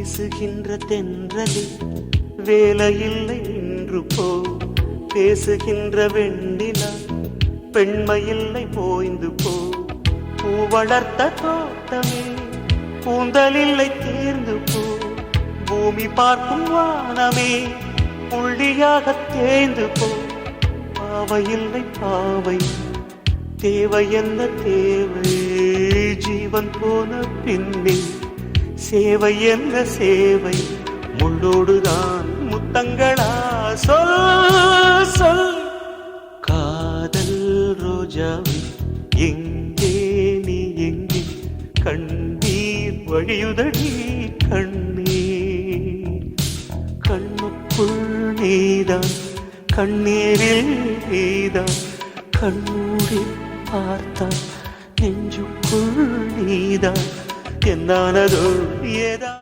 வீசுகின்ற தென்றலே வேலையில்லை இன்று போ, பேசுகின்ற வெண்ணிலா பெண்மையில்லை போய்ந்து போ. பூ வளர்த்த தோட்டமே கூந்தலில்லை தேர்ந்து போ, பூமி பார்க்கும் வானமே புள்ளியாக தேய்ந்து போ. பாவையில்லை பாவை தேவை என்ன தேவை, ஜீவன் போன பின்னே சேவை என்ன சேவை, முள்ளோடுதான் முத்தங்களா சொல் சொல். காதல் ரோஜாவே எங்கே நீ எங்கே, கண்ணீர் வழியுதடி கண்ணீர். கண்ணுக்குள் நீதான் கண்ணீரில் நீதான், கண்ணூரி பார்த்தான் நெஞ்சுக்குள் நீதான். என்னானதோ ஏதா